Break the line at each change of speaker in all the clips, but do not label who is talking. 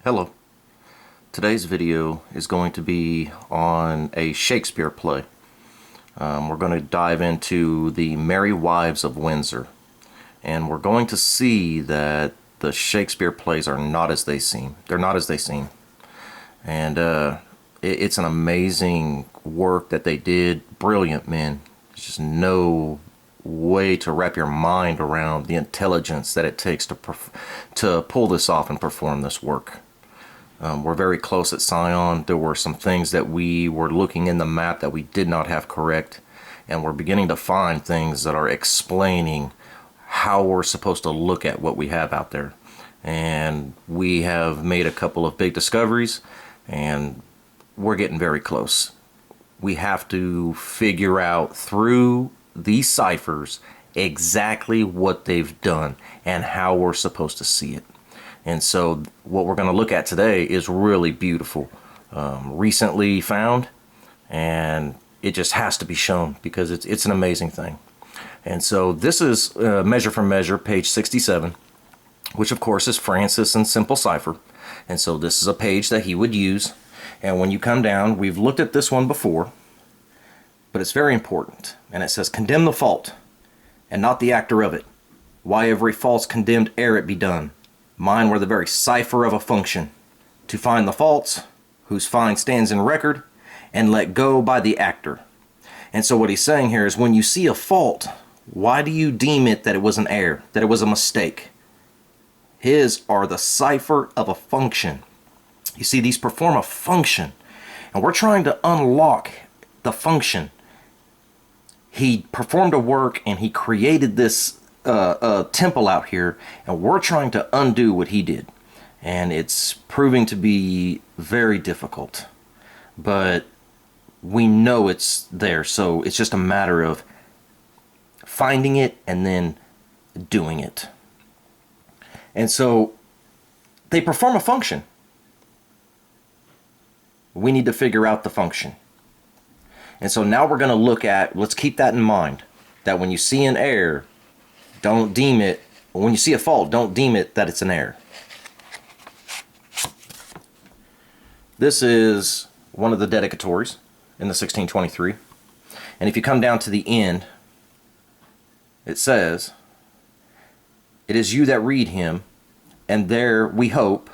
Hello. Today's video is going to be on a Shakespeare play. We're going to dive into the Merry Wives of Windsor. And we're going to see that the Shakespeare plays are not as they seem. They're not as they seem. And it's an amazing work that they did. Brilliant, man. There's just no way to wrap your mind around the intelligence that it takes to pull this off and perform this work. We're very close at Scion. There were some things that we were looking in the map that we did not have correct, and we're beginning to find things that are explaining how we're supposed to look at what we have out there. And we have made a couple of big discoveries, and we're getting very close. We have to figure out through these ciphers exactly what they've done and how we're supposed to see it. And so what we're going to look at today is really beautiful, recently found, and it just has to be shown because it's an amazing thing. And so this is Measure for Measure, page 67, which of course is Francis in simple cipher. And so this is a page that he would use. And when you come down, we've looked at this one before, but it's very important. And it says, condemn the fault, and not the actor of it. Why every false condemned ere it be done. Mine were the very cipher of a function, to find the faults, whose fine stands in record, and let go by the actor. And so what he's saying here is when you see a fault, why do you deem it that it was an error, that it was a mistake? His are the cipher of a function. You see, these perform a function, and we're trying to unlock the function. He performed a work, and he created this temple out here, and we're trying to undo what he did, and it's proving to be very difficult, but we know it's there, so it's just a matter of finding it and then doing it. And so they perform a function. We need to figure out the function. And so now we're going to look at, let's keep that in mind, that when you see an error, don't deem it, when you see a fault, don't deem it that it's an error. This is one of the dedicatories in the 1623. And if you come down to the end, it says, it is you that read him, and there we hope,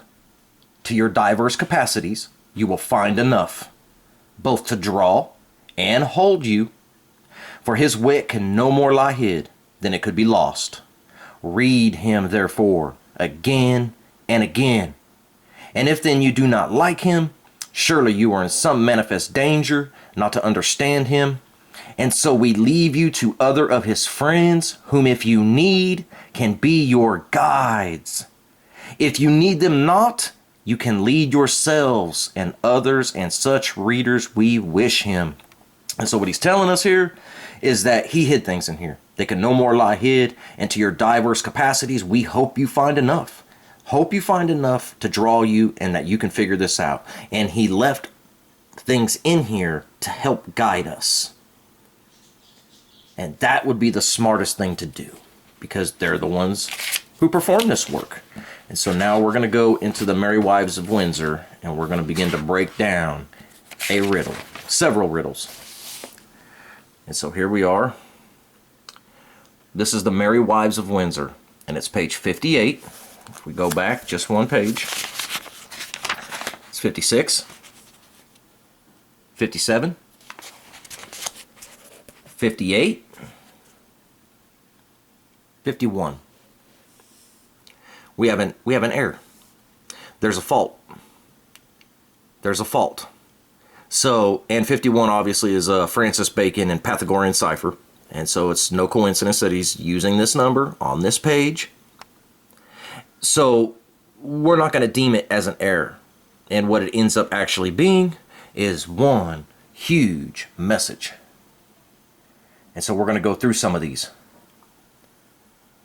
to your diverse capacities, you will find enough, both to draw and hold you, for his wit can no more lie hid than it could be lost. Read him therefore again and again. And if then you do not like him, surely you are in some manifest danger not to understand him. And so we leave you to other of his friends, whom if you need, can be your guides. If you need them not, you can lead yourselves and others, and such readers we wish him. And so what he's telling us here is that he hid things in here. They can no more lie hid, and to your diverse capacities, we hope you find enough. Hope you find enough to draw you and that you can figure this out. And he left things in here to help guide us. And that would be the smartest thing to do, because they're the ones who perform this work. And so now we're going to go into the Merry Wives of Windsor, and we're going to begin to break down a riddle, several riddles. And so here we are. This is the Merry Wives of Windsor, and it's page 58. If we go back just one page, it's 56, 57, 58, 51. We have an error. There's a fault. There's a fault. So, and 51 obviously is Francis Bacon and Pythagorean cipher. And so it's no coincidence that he's using this number on this page. So we're not going to deem it as an error. And what it ends up actually being is one huge message. And so we're going to go through some of these.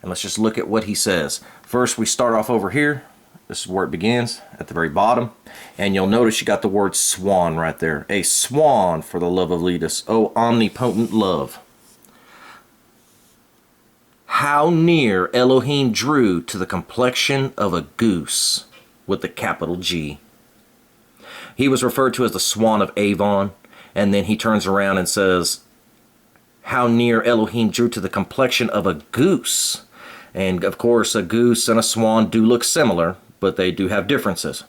And let's just look at what he says. First, we start off over here. This is where it begins, at the very bottom. And you'll notice you got the word swan right there. A swan for the love of Letus, O omnipotent love. How near Elohim drew to the complexion of a goose. with the capital G. He was referred to as the Swan of Avon, and then he turns around and says, how near Elohim drew to the complexion of a goose. And of course, a goose and a swan do look similar, but they do have differences.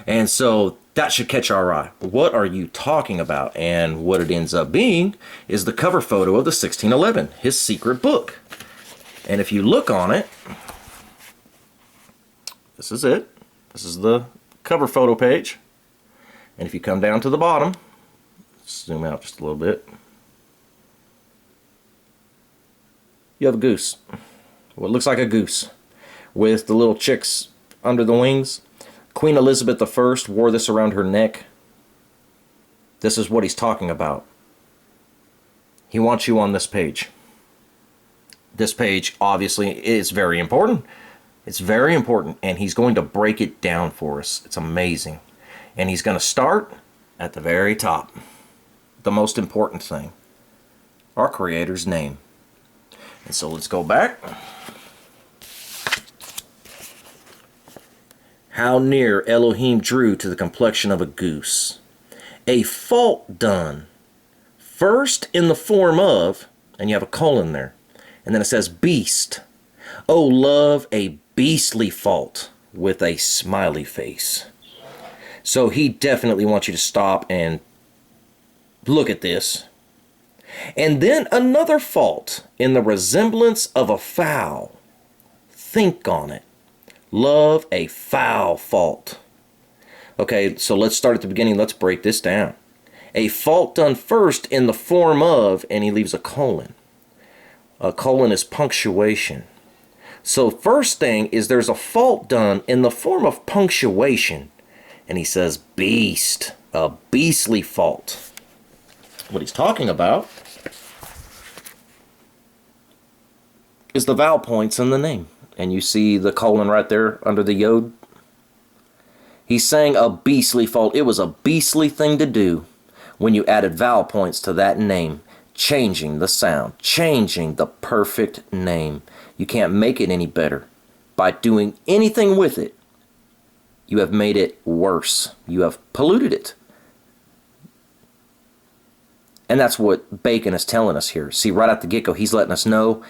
And so that should catch our eye. What are you talking about? And what it ends up being is the cover photo of the 1611, his secret book. And if you look on it, this is it. This is the cover photo page. And if you come down to the bottom, zoom out just a little bit, you have a goose. What looks like a goose with the little chicks under the wings. Queen Elizabeth I wore this around her neck. This is what he's talking about. He wants you on this page. This page obviously is very important. It's very important, and he's going to break it down for us. It's amazing. And he's going to start at the very top. The most important thing. Our Creator's name. And so let's go back. How near Elohim drew to the complexion of a goose. A fault done. First in the form of, and you have a colon there. And then it says beast. Oh, love, a beastly fault with a smiley face. So he definitely wants you to stop and look at this. And then another fault in the resemblance of a fowl. Think on it. Love, a foul fault. Okay, so let's start at the beginning. Let's break this down. A fault done first in the form of, and he leaves a colon. A colon is punctuation. So first thing is there's a fault done in the form of punctuation. And he says beast, a beastly fault. What he's talking about is the vowel points in the name. And you see the colon right there under the yod. He's saying a beastly fault. It was a beastly thing to do when you added vowel points to that name. Changing the sound. Changing the perfect name. You can't make it any better. By doing anything with it, you have made it worse. You have polluted it. And that's what Bacon is telling us here. See, right at the get-go, he's letting us know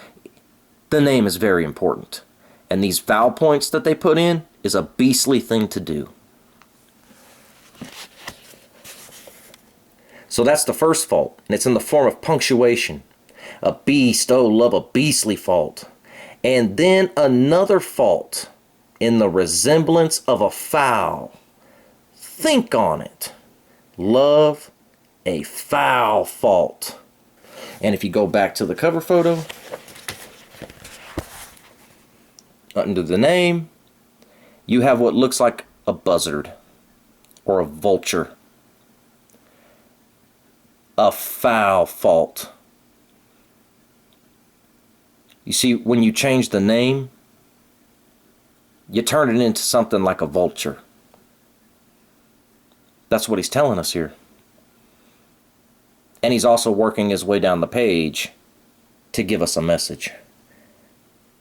the name is very important. And these vowel points that they put in is a beastly thing to do. So that's the first fault. And it's in the form of punctuation. A beast, oh, love, a beastly fault. And then another fault in the resemblance of a fowl. Think on it. Love, a foul fault. And if you go back to the cover photo, under the name, you have what looks like a buzzard or a vulture. A foul fault. You see, when you change the name, you turn it into something like a vulture. That's what he's telling us here. And he's also working his way down the page to give us a message.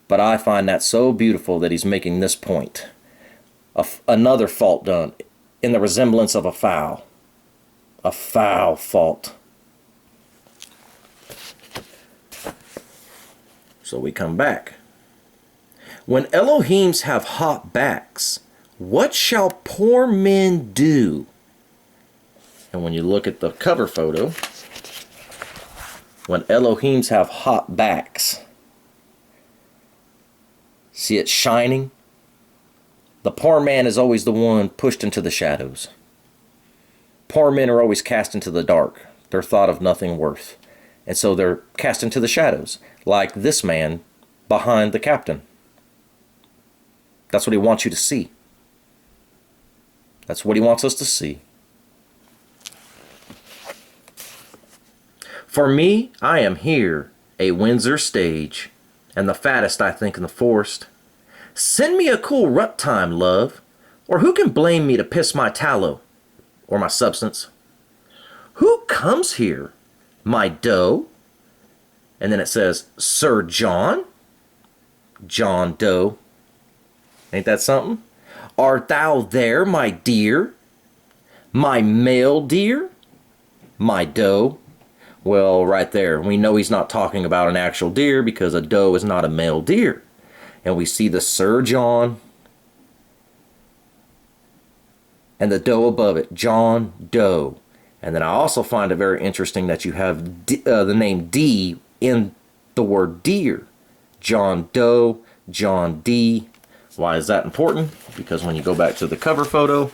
But I find that so beautiful that he's making this point. Another fault done in the resemblance of a fowl. A foul fault. So we come back. When Elohims have hot backs, what shall poor men do? And when you look at the cover photo, when Elohims have hot backs, see it shining? The poor man is always the one pushed into the shadows. Poor men are always cast into the dark. They're thought of nothing worth. And so they're cast into the shadows, like this man behind the captain. That's what he wants you to see. That's what he wants us to see. For me, I am here, a Windsor stage, and the fattest, I think, in the forest. Send me a cool rut time, love, or who can blame me to piss my tallow, or my substance? Who comes here? My Doe? And then it says, Sir John? John Doe. Ain't that something? Art thou there, my dear? My male deer? My doe? Well, right there, we know he's not talking about an actual deer because a doe is not a male deer. And we see the Sir John and the doe above it, John Doe. And then I also find it very interesting that you have the name D in the word deer. John Doe, John D. Why is that important? Because when you go back to the cover photo,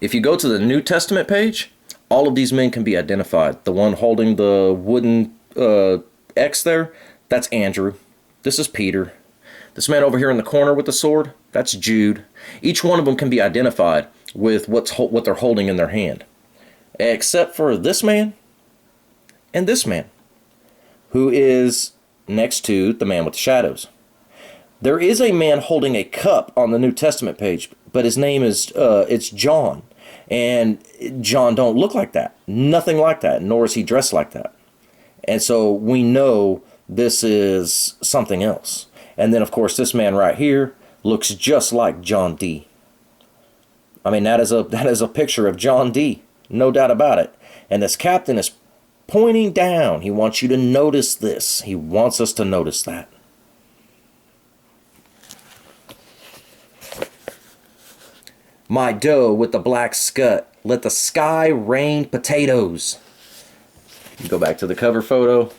if you go to the New Testament page, all of these men can be identified. The one holding the wooden X there, that's Andrew. This is Peter. This man over here in the corner with the sword, that's Jude. Each one of them can be identified with what they're holding in their hand. Except for this man and this man, who is next to the man with the shadows. There is a man holding a cup on the New Testament page, but his name is, it's John. And John don't look like that. Nothing like that, nor is he dressed like that. And so we know this is something else. And then, of course, this man right here looks just like John D. I mean, that is a picture of John D. No doubt about it. And this captain is pointing down. He wants you to notice this. He wants us to notice that. My doe with the black scut, let the sky rain potatoes. You go back to the cover photo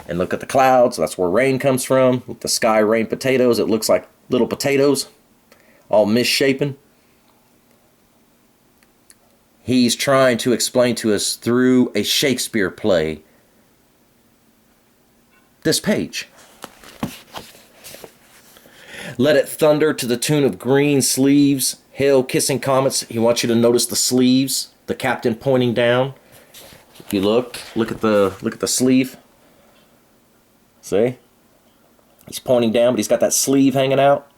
and look at the clouds. That's where rain comes from. With the sky rain potatoes, it looks like little potatoes, all misshapen. He's trying to explain to us through a Shakespeare play this page. Let it thunder to the tune of green sleeves, hail kissing comets. He wants you to notice the sleeves, the captain pointing down. If you look at the sleeve. See? He's pointing down, but he's got that sleeve hanging out.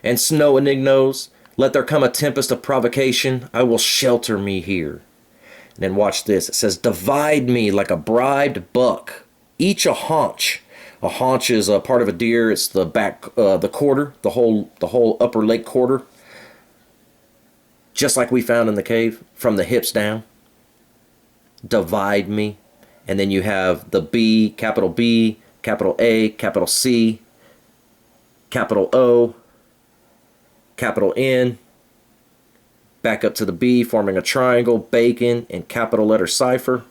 And snow enignos, let there come a tempest of provocation, I will shelter me here. And then watch this. It says, divide me like a bribed buck, each a haunch. A haunch is a part of a deer. It's the back, the quarter, the whole upper leg quarter. Just like we found in the cave, from the hips down. Divide me. And then you have the B, capital A, capital C, capital O, capital N, back up to the B, forming a triangle, bacon, and capital letter cipher.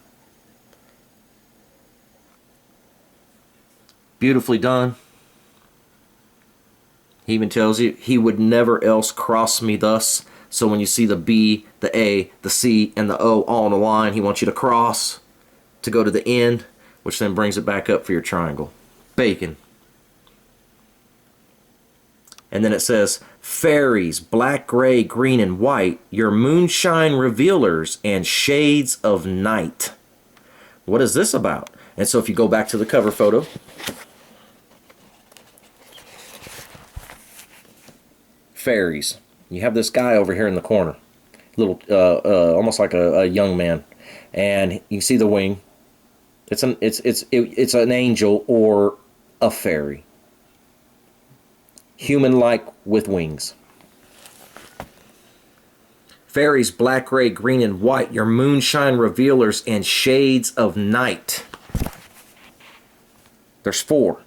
Beautifully done. He even tells you, he would never else cross me thus. So when you see the B, the A, the C, and the O all in a line, he wants you to cross to go to the end, which then brings it back up for your triangle. Bacon. And then it says, fairies, black, gray, green, and white, your moonshine revealers and shades of night. What is this about? And so if you go back to the cover photo, fairies. You have this guy over here in the corner, little, almost like a young man, and you see the wing. It's an angel or a fairy. Human-like with wings. Fairies, black, gray, green, and white, your moonshine revealers and shades of night. There's 4.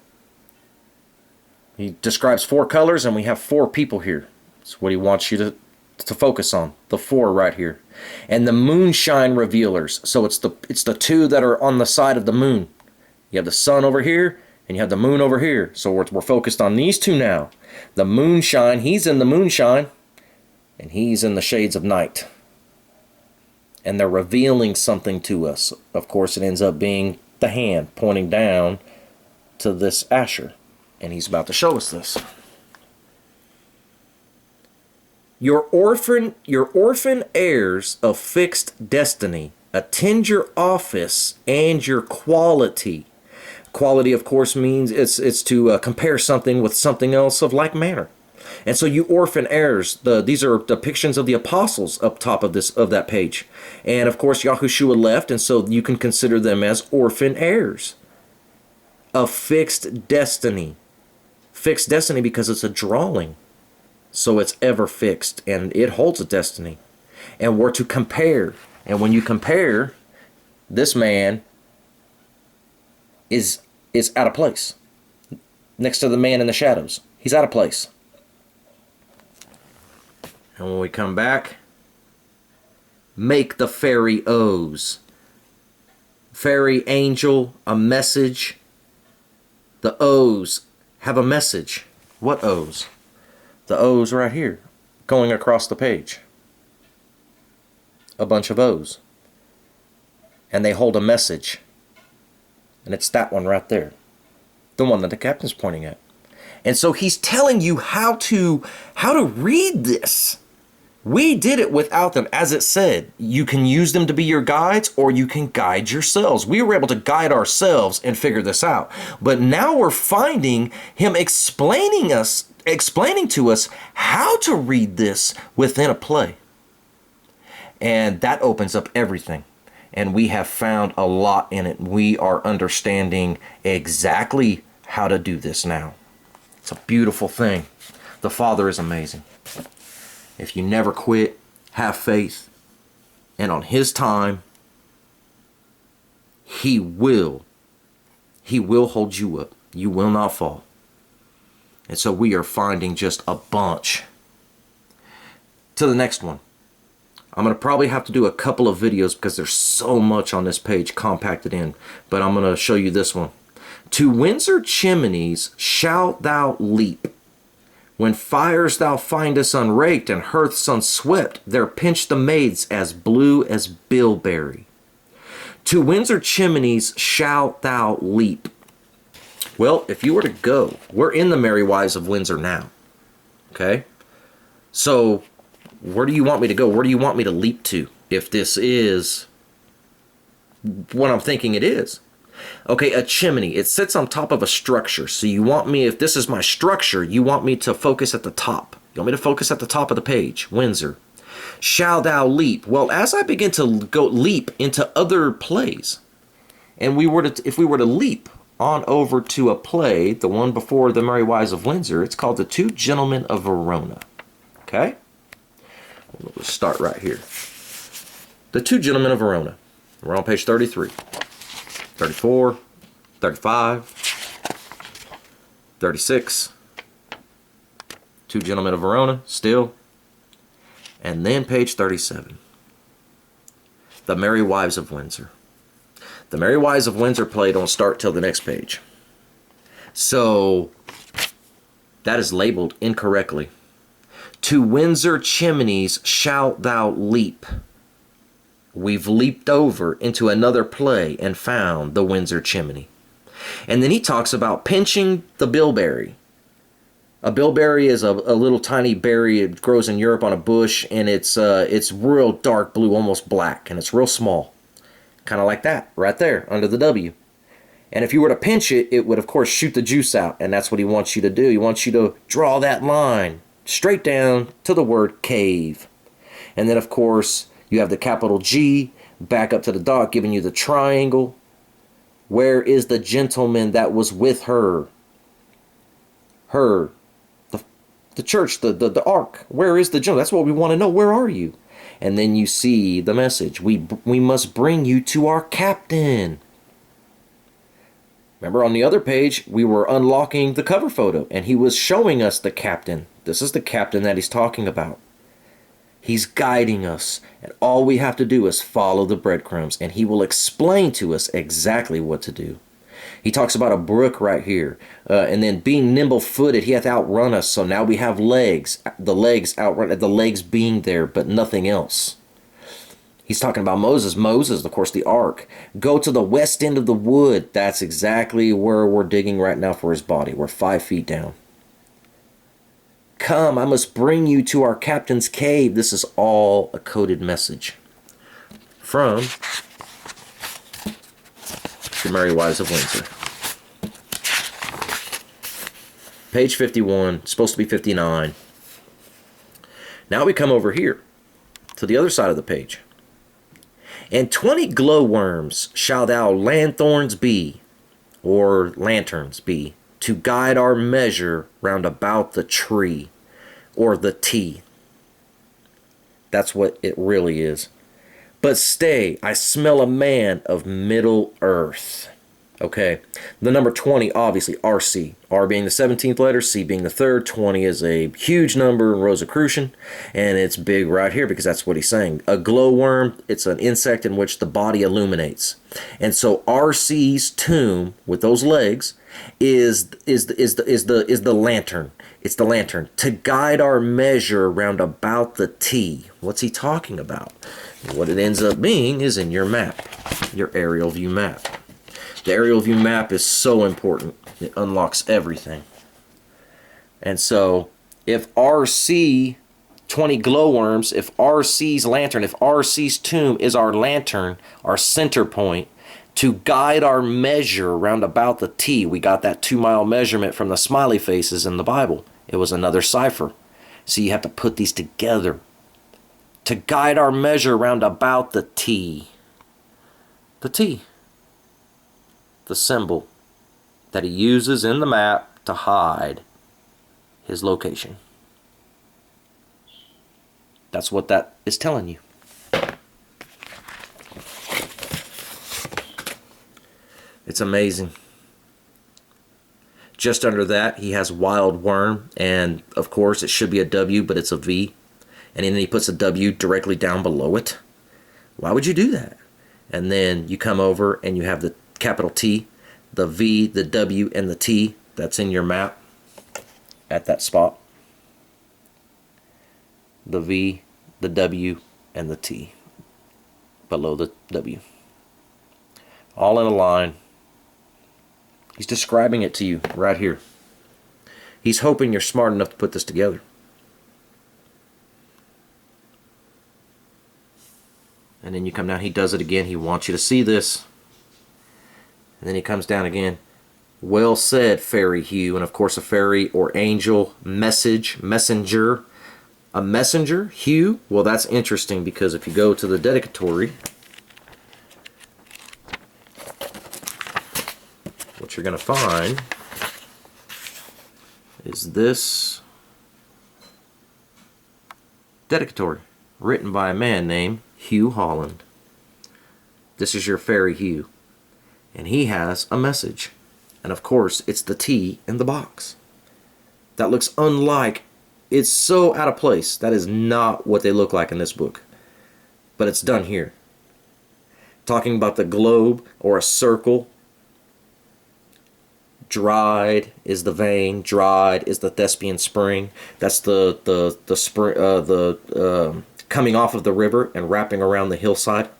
He describes 4 colors, and we have 4 people here. That's what he wants you to focus on. The 4 right here. And the moonshine revealers. So it's the 2 that are on the side of the moon. You have the sun over here, and you have the moon over here. So we're focused on these 2 now. The moonshine, he's in the moonshine, and he's in the shades of night. And they're revealing something to us. Of course, it ends up being the hand pointing down to this Asher. And he's about to show us this. Your orphan heirs of fixed destiny, attend your office and your quality. Quality, of course, means it's to compare something with something else of like manner. And so you orphan heirs, these are depictions of the apostles up top of that page. And of course, Yahushua left, and so you can consider them as orphan heirs. a fixed destiny. Fixed destiny because it's a drawing. So it's ever fixed, and it holds a destiny. And we're to compare. And when you compare, this man is out of place. Next to the man in the shadows. He's out of place. And when we come back, make the fairy O's. Fairy angel, a message. The O's have a message. What O's? The O's right here, going across the page. A bunch of O's. And they hold a message. And it's that one right there. The one that the captain's pointing at. And so he's telling you how to read this. We did it without them. As it said, you can use them to be your guides, or you can guide yourselves. We were able to guide ourselves and figure this out. But now we're finding him explaining to us how to read this within a play. And that opens up everything. And we have found a lot in it. We are understanding exactly how to do this now. It's a beautiful thing. The Father is amazing. If you never quit, have faith, and on His time, He will hold you up. You will not fall. And so we are finding just a bunch. To the next one. I'm going to probably have to do a couple of videos because there's so much on this page compacted in. But I'm going to show you this one. To Windsor chimneys shalt thou leap. When fires thou findest unraked and hearths unswept, there pinch the maids as blue as bilberry. To Windsor chimneys shalt thou leap. Well, if you were to go, we're in the Merry Wives of Windsor now. Okay? So, where do you want me to go? Where do you want me to leap to? If this is what I'm thinking it is. Okay, a chimney. It sits on top of a structure. So you want me, if this is my structure, you want me to focus at the top. You want me to focus at the top of the page. Windsor. Shall thou leap? Well, as I begin to go leap into other plays, and if we were to leap on over to a play, the one before the Merry Wives of Windsor, it's called The Two Gentlemen of Verona. Okay? We'll start right here. The Two Gentlemen of Verona. We're on page 33. 34, 35, 36, Two Gentlemen of Verona, still, and then page 37, The Merry Wives of Windsor. The Merry Wives of Windsor play don't start till the next page. So, that is labeled incorrectly. To Windsor chimneys shalt thou leap. We've leaped over into another play and found the Windsor chimney. And then he talks about pinching the bilberry. A bilberry is a little tiny berry. It grows in Europe on a bush, and it's real dark blue, almost black, and it's real small. Kind of like that, right there, under the W. And if you were to pinch it, it would, of course, shoot the juice out, and that's what he wants you to do. He wants you to draw that line straight down to the word cave. And then, of course, you have the capital G, back up to the dot, giving you the triangle. Where is the gentleman that was with her? Her. The church, the ark. Where is the gentleman? That's what we want to know. Where are you? And then you see the message. We must bring you to our captain. Remember on the other page, we were unlocking the cover photo, and he was showing us the captain. This is the captain that he's talking about. He's guiding us, and all we have to do is follow the breadcrumbs, and he will explain to us exactly what to do. He talks about a brook right here, and then being nimble-footed, he hath outrun us, so now we have legs. The legs outrun, the legs being there, but nothing else. He's talking about Moses. Moses, of course, the ark. Go to the west end of the wood. That's exactly where we're digging right now for his body. We're 5 feet down. Come, I must bring you to our captain's cave. This is all a coded message from the Merry Wives of Windsor. Page 51, supposed to be 59. Now we come over here to the other side of the page. And 20 glowworms shall thou lanthorns be. or lanterns be, to guide our measure round about the tree, or the T. That's what it really is. But stay, I smell a man of Middle Earth. Okay, the number 20, obviously, RC. R being the 17th letter, C being the third. 20 is a huge number in Rosicrucian, and it's big right here because that's what he's saying. A glowworm, it's an insect in which the body illuminates. And so RC's tomb, with those legs, is the lantern. It's the lantern to guide our measure round about the T. What's he talking about? What it ends up being is in your map, your aerial view map. The aerial view map is so important. It unlocks everything. And so if RC 20 glowworms, if RC's lantern, if RC's tomb is our lantern, our center point, to guide our measure round about the T, we got that 2-mile measurement from the smiley faces in the Bible. It was another cipher. So you have to put these together. To guide our measure round about the T. The T. The symbol that he uses in the map to hide his location. That's what that is telling you. It's amazing. Just under that, he has wild worm, and of course it should be a W, but it's a V. And then he puts a W directly down below it. Why would you do that? And then you come over and you have the capital T, the V, the W, and the T that's in your map at that spot. The V, the W, and the T below the W. All in a line. He's describing it to you right here. He's hoping you're smart enough to put this together. And then you come down, he does it again. He wants you to see this. And then he comes down again. Well said, Fairyhugh. And of course, a fairy or angel, messenger. A messenger, Hugh. Well, that's interesting because if you go to the dedicatory, what you're going to find is this dedicatory written by a man named Hugh Holland. This is your Fairyhugh. And he has a message. And of course, it's the T in the box. That looks unlike, it's so out of place. That is not what they look like in this book. But it's done here. Talking about the globe or a circle. Dried is the vein. Dried is the Thespian spring. That's the spring, coming off of the river and wrapping around the hillside.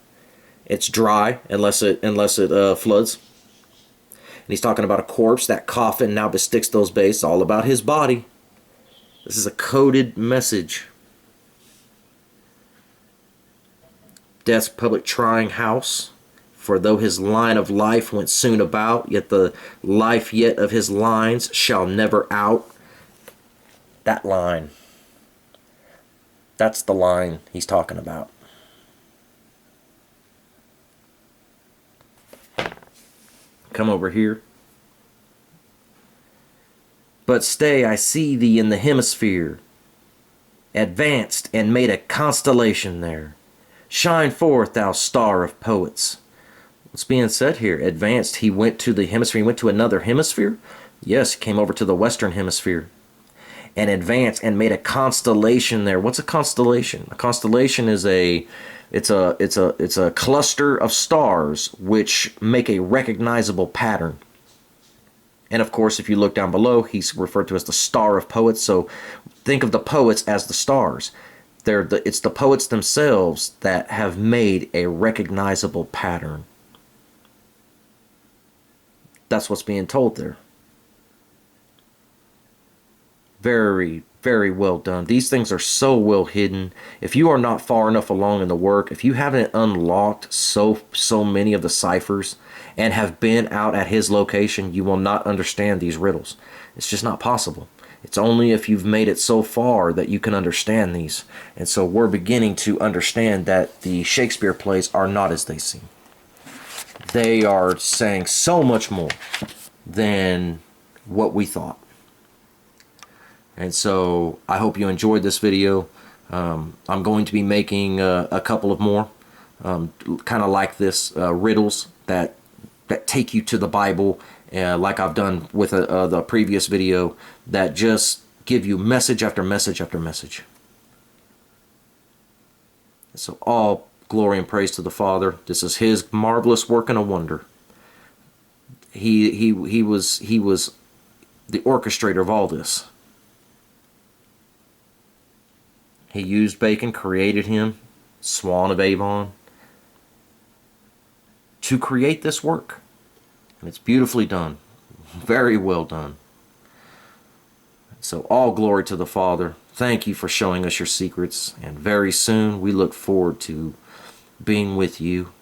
It's dry unless it floods. And he's talking about a corpse. That coffin now besticks those bases. All about his body. This is a coded message. Death's public trying house. For though his line of life went soon about, yet the life yet of his lines shall never out. That line. That's the line he's talking about. Come over here. But stay, I see thee in the hemisphere, advanced and made a constellation there. Shine forth, thou star of poets. What's being said here? Advanced, he went to the hemisphere. He went to another hemisphere? Yes, he came over to the western hemisphere. And advanced and made a constellation there. What's a constellation? A constellation is it's a cluster of stars which make a recognizable pattern. And of course, if you look down below, he's referred to as the star of poets. So think of the poets as the stars. It's the poets themselves that have made a recognizable pattern. That's what's being told there. Very, very well done. These things are so well hidden. If you are not far enough along in the work, if you haven't unlocked so many of the ciphers and have been out at his location, you will not understand these riddles. It's just not possible. It's only if you've made it so far that you can understand these. And so we're beginning to understand that the Shakespeare plays are not as they seem. they are saying so much more than what we thought. And so I hope you enjoyed this video. I'm going to be making a couple of more kind of like this, riddles that take you to the Bible, like I've done with the previous video, that just give you message after message after message. So all glory and praise to the Father. This is His marvelous work and a wonder. He was the orchestrator of all this. He used Bacon, created him, Swan of Avon, to create this work. And it's beautifully done. Very well done. So all glory to the Father. Thank you for showing us your secrets. And very soon we look forward to being with you.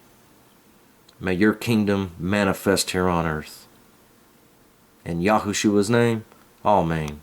May your kingdom manifest here on earth. In Yahushua's name, Amen.